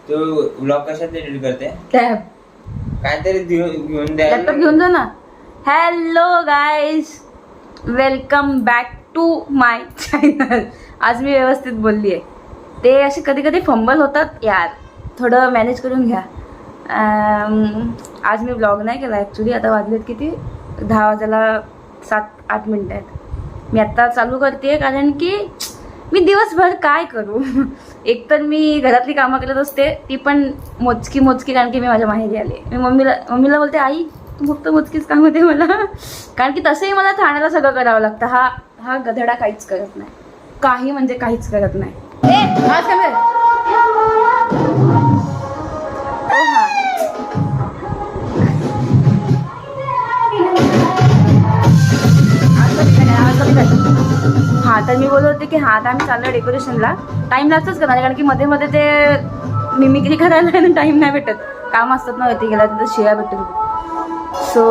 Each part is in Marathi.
तू ब्लॉग कशात एडिट करते? टॅब काहीतरी घेऊन द्या. लॅपटॉप घेऊन जा ना. Hello guys, welcome back to my channel. आज मी व्यवस्थित बोलली आहे. ते असे कधी कधी फंबल होतात यार, थोडं मॅनेज करून घ्या. आज मी ब्लॉग नाही केला ॲक्च्युली. आता वाजलेत किती, 10 वाजायला 7-8 मिनटं आहेत. मी आत्ता चालू करते कारण की मी दिवसभर काय करू. एकतर मी घरातली कामं करत असते, ती पण मोजकी कारण की मी माझ्या माहेरी आले. मी मम्मीला बोलते, आई तू फक्त मोजकीच कामं दे मला, कारण की तसंही मला ठाण्याला सगळं करावं लागतं. हा गधडा काहीच करत नाही, काही म्हणजे काहीच करत नाही. आज काय हां, तर मी बोलत होते की आता आम्ही चाललो डेकोरेशनला. टाईम लागतोच करणार, कारण की मध्ये मध्ये ते मिमिक्री करायला टाईम नाही भेटत. काम असतात ना वरती गेला तिथं शिळ्या भेटत. सो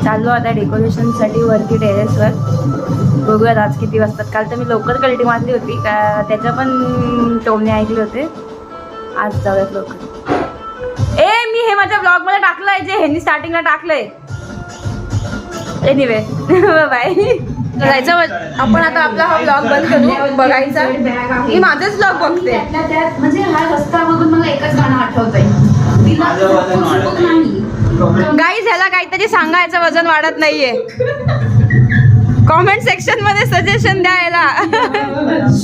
चाललो आता डेकोरेशनसाठी वरती टेरेसवर. बघूयात आज किती वाजतात. काल तर मी लवकर कल्टी मारली होती, त्याच्या पण टोमणे ऐकले होते. आज जाऊयात लवकर. मी हे माझ्या ब्लॉगमध्ये टाकलंय, जे ह्यांनी स्टार्टिंगला टाकलंय. Anyway bye. जायचं आपण आता आपला हा ब्लॉग बंद करू बघायचा. मी माझाच ब्लॉग बघते. म्हणजे हा रस्ता बघून मला एकच गाणं आठवतंय. गाईज, ह्याला काहीतरी सांगायचं, वजन वाढत नाहीये. कॉमेंट सेक्शन मध्ये सजेशन द्यायला.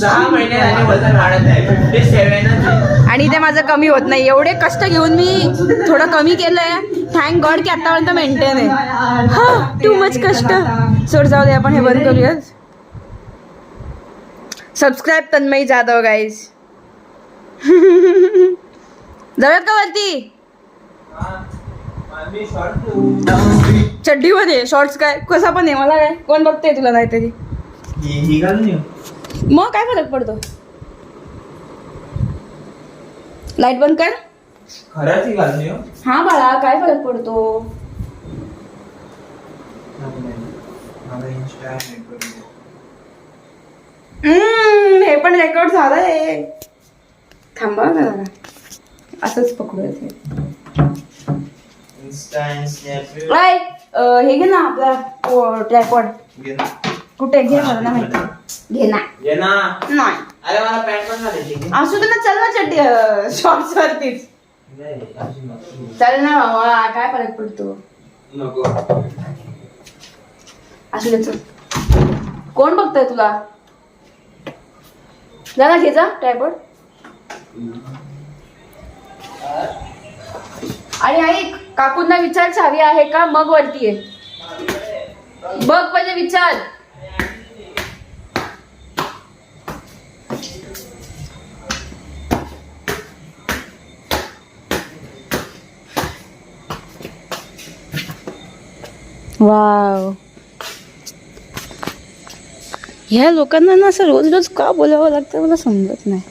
6 महिने झाले वजन वाढत आहे, 57 आणि ते माझं कमी होत नाही. एवढे कष्ट घेऊन मी थोडं कमी केलंय. थँक गॉड की आतापर्यंत मेंटेन आहे. टू मच कष्ट. सोड, जाऊ दे, आपण हे बंद करूया. Subscribe Tanmayi Jadhav guys. जाऊयात का वरती? चड्डीमध्ये शॉर्ट्स काय कसा पण आहे, मला काय कोण बघते तुला नाहीतरी. मग काय फरक पडतो. लाईट बंद कर. खरंच ही घालून येऊ? हा बाळा, काय फरक पडतो. हे पण रेकॉर्ड झालंय. थांबा ना जरा, असंच पकडूयात. हे घे ना आपला ट्रायपॉड. कुठे घे, मला ना माहिती. घे ना. नाही, अरे मला पॅन्ट पण घालायची. असू दे ना, चल ना चड्डी शॉर्ट्स वरतीच. चल ना बाबा, काय फरक पडतो. नको. असू दे, चल. कोण बघतोय तुला. जा ना, घे जा ट्रायपॉड. आणि ऐक, काकूंना विचार चावी आहे का, मग वरती आहे. बघ पहिले, विचार. वाव, ह्या लोकांना ना असं रोज रोज का बोलावं लागतं मला समजत नाही.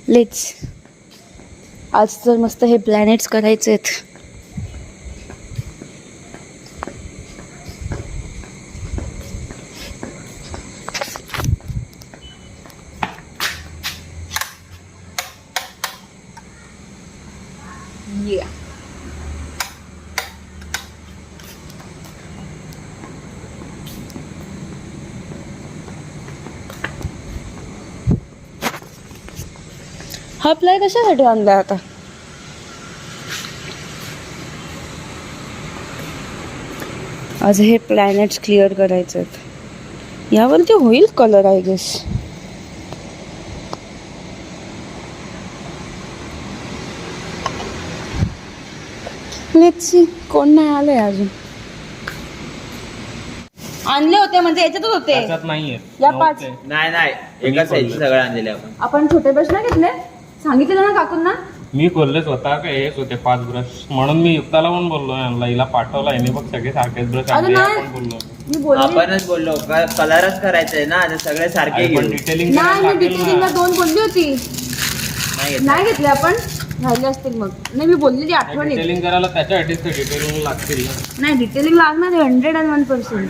लेट्स, आज तर मस्त हे प्लॅनेट्स करायचे आहेत. हा प्लाय कशासाठी आणलाय आता. आज हे प्लॅनेट्स क्लिअर करायचे आहेत. यावरती होईल colour I guess. Let's see, कोण नाही आलंय अजून. आणले होते म्हणजे याच्यातच होते. या 5 नाही एकाच साईज सगळं आणलेलं आपण छोटे ब्रश नाही घेतले. सांगितलं ना काकूंना. मी बोललेच होता का हेच होते 5 ब्रश, म्हणून मी युक्ताला पण बोललो यांना, हिला पाठवला याने बघ सगळे सारखेच ब्रश अरे नाही. आपण बोललो. मी बोलले आपणच बोललो कलरच करायचंय ना, आता सगळे सारखे घेऊ. पण डिटेलिंग नाही, मी डिटेलिंगला 2 बोलली होती. नाही नाही घेतले आपण. राहिले असतील मग. नाही, मी बोललेली आठवण येते. डिटेलिंग करायला त्याच्यासाठीच तर डिटेलिंग लागतील ना. नाही, डिटेलिंग लागणार आहे 101%.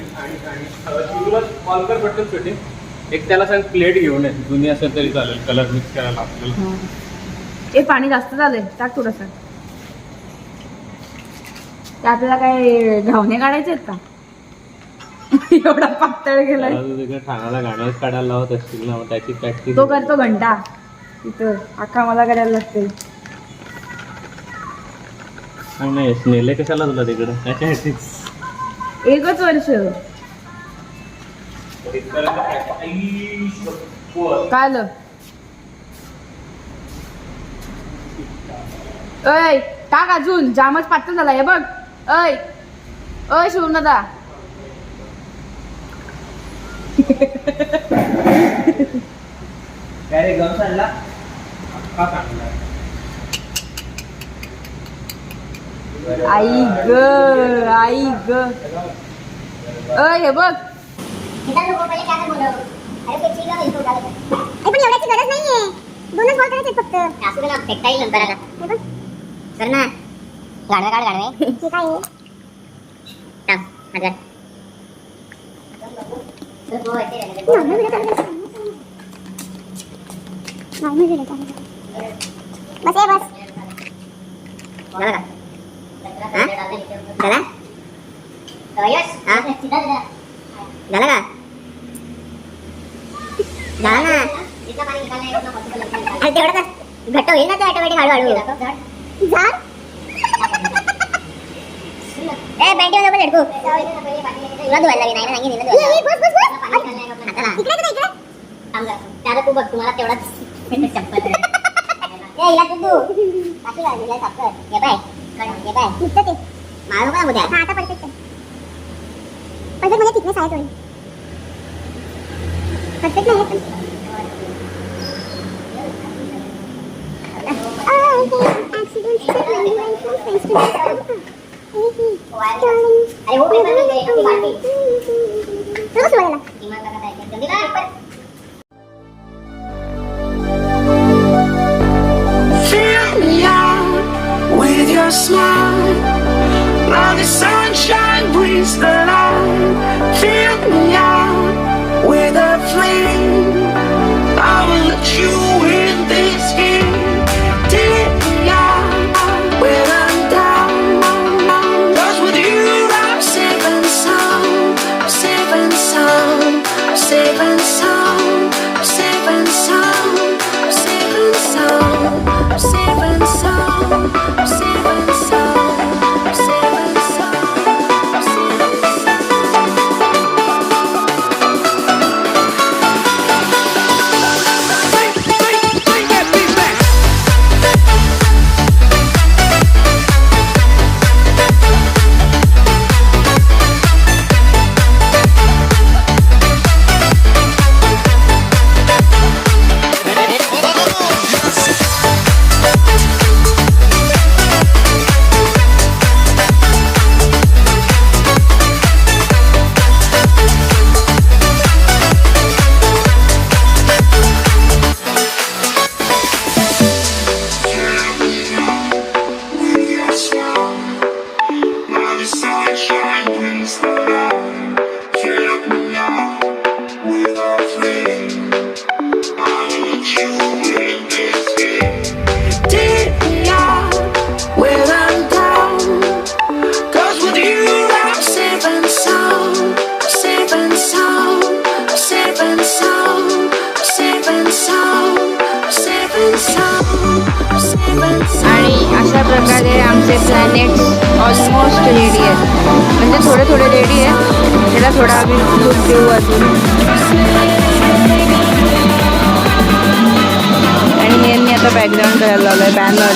तुला कॉल कर पटकन छोटी. एक त्याला सांग प्लेट घेऊन ये, जुनी असेल तरी चालेल, कलर मिक्स करायला आपल्याला. हे पाणी जास्त झालंय, टाक थोडंसं. ते आपल्याला काय घावणे काढायचे आहेत का? एवढा पातळ गेलाय. मला तू तिकडे ठाण्याला गाणंच काढायला लावत असतील ना, मग त्याची प्रॅक्टिस. तो करतो घंटा तिथं, अख्खा मला करायला लागते. नाही स्नेले कशाला तुला तिकडं, त्याच्यासाठीच. एकच वर्ष काय आलं? ऐ टाक अजून, जामच पातळ झाला हे बघ. ऐ ऐ शिवनदा काय रे गम सांडला? अख्खा चांगला आहे. आई ग आई ग. ऐ हे बघ. पण एवढ्याची गरज नाहीये, 2च बॉल करायचे फक्त. असू दे ना, फेकता येईल नंतर. आता कर ना, गाडवे काढ गाडवे. ठीक आहे, टाक हजार. बस ये बस. झालं का? हा? झाला? यश हा? झालं का? झालं ना. अरे तेवढं घट्ट होईल ना ते ऑटोमॅटिक हळूहळू. झाड ए बँटी मध्ये पण लटकू. तुला धुवायला लागेल. नाही नाही नाही त्याला तू बघ, तुम्हाला तेवढाच चप्पल ए हिला तू बाकी काय हिला चप्पल हे बाय हे बाय नुसतं ते मारू का उद्या. हा आता परफेक्ट आहे. परफेक्ट म्हणजे थिकनेस आहे थोडी. परफेक्ट नाही पण अरे वो पेपर में गए बाकी चलो सुवाला दिमाग लगाता है जल्दी कर. Fill me out with your smile, like the sunshine brings the light. Fill me out with a flame, I will let you in this game. Take me out when I'm down, 'cause with you I'm safe and sound. I'm safe and sound. I'm safe and sound. I'm safe and sound. I'm safe and sound. I'm safe and sound. I'm safe and sound. I'm safe and sound. I'm safe and sound. Bring that beat back. Take me out when I'm down, 'cause with you I'm safe and sound. I'm safe and sound. I'm safe and sound. I'm safe and sound. I'm safe and sound. I'm safe and sound. आणि अशा प्रकारे आमचे प्लॅनेट्स ऑलमोस्ट रेडी आहेत. म्हणजे थोडे थोडे रेडी आहे. त्याला थोडा आम्ही दूध देऊ अजून. आणि यांनी आता बॅकग्राऊंड करायला लावलं आहे बॅनर.